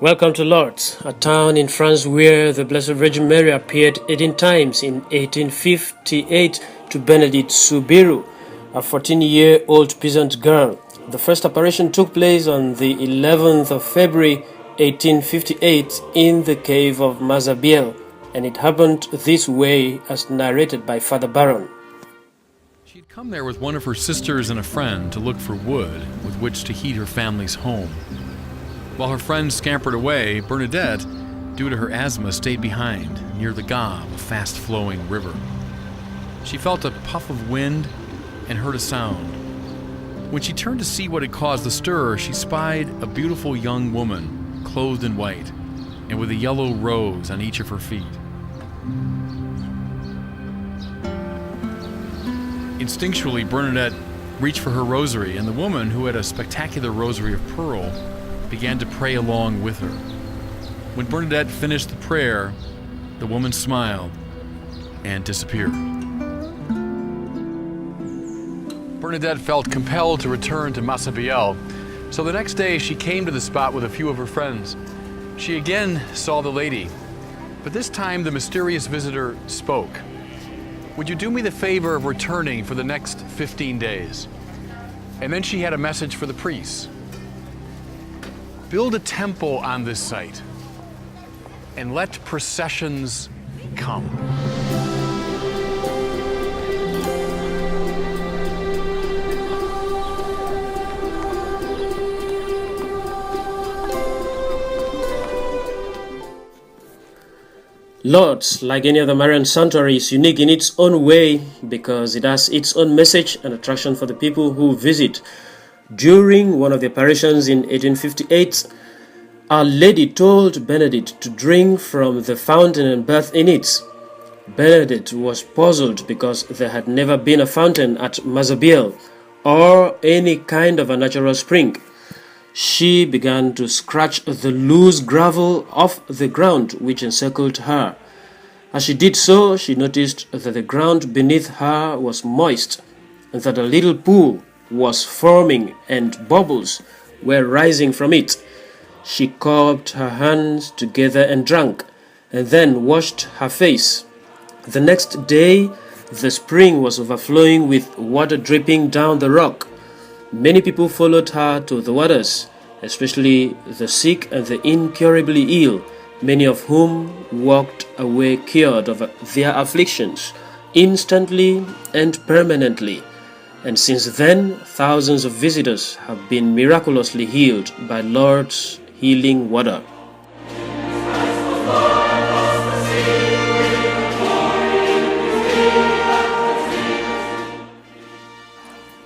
Welcome to Lourdes, a town in France where the Blessed Virgin Mary appeared 18 times in 1858 to Benedict Subiru, a 14-year-old peasant girl. The first apparition took place on the 11th of February 1858 in the cave of Mazabiel, and it happened this way as narrated by Father Baron. She had come there with one of her sisters and a friend to look for wood with which to heat her family's home. While her friends scampered away, Bernadette, due to her asthma, stayed behind, near the Gave, a fast-flowing river. She felt a puff of wind and heard a sound. When she turned to see what had caused the stir, she spied a beautiful young woman, clothed in white, and with a yellow rose on each of her feet. Instinctually, Bernadette reached for her rosary, and the woman, who had a spectacular rosary of pearl, began to pray along with her. When Bernadette finished the prayer, the woman smiled and disappeared. Bernadette felt compelled to return to Mazabiel, so the next day she came to the spot with a few of her friends. She again saw the lady, but this time the mysterious visitor spoke. "Would you do me the favor of returning for the next 15 days? And then she had a message for the priests. Build a temple on this site and let processions come. Lourdes, like any other Marian sanctuary, is unique in its own way because it has its own message and attraction for the people who visit. During one of the apparitions in 1858, Our Lady told Benedict to drink from the fountain and bathe in it. Benedict was puzzled because there had never been a fountain at Mazabiel or any kind of a natural spring. She began to scratch the loose gravel off the ground which encircled her. As she did so, she noticed that the ground beneath her was moist and that a little pool was forming and bubbles were rising from it. She cupped her hands together and drank, and then washed her face. The next day, the spring was overflowing with water dripping down the rock. Many people followed her to the waters, especially the sick and the incurably ill, many of whom walked away cured of their afflictions, instantly and permanently. And since then, thousands of visitors have been miraculously healed by Lourdes' healing water.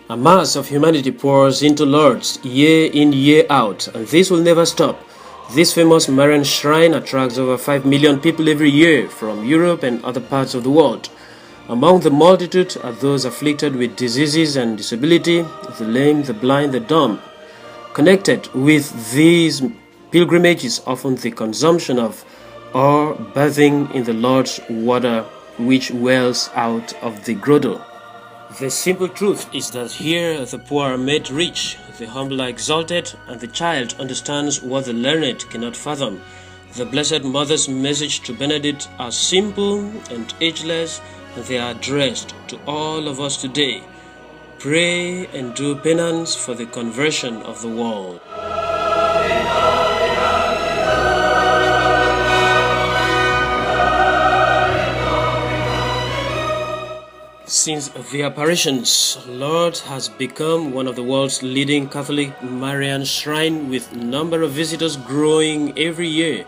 A mass of humanity pours into Lourdes year in, year out, and this will never stop. This famous Marian shrine attracts over 5 million people every year from Europe and other parts of the world. Among the multitude are those afflicted with diseases and disability, the lame, the blind, the dumb. Connected with these pilgrimages, often the consumption of or bathing in the Lord's water which wells out of the grotto. The simple truth is that here the poor are made rich, the humble are exalted, and the child understands what the learned cannot fathom. The Blessed Mother's message to Benedict are simple and ageless, and they are addressed to all of us today. Pray and do penance for the conversion of the world. Since the apparitions, Lourdes has become one of the world's leading Catholic Marian shrine with a number of visitors growing every year.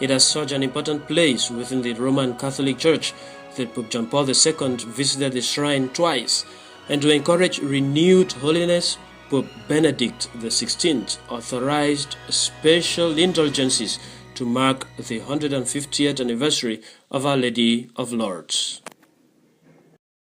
It has such an important place within the Roman Catholic Church that Pope John Paul II visited the shrine twice, and to encourage renewed holiness, Pope Benedict XVI authorized special indulgences to mark the 150th anniversary of Our Lady of Lourdes.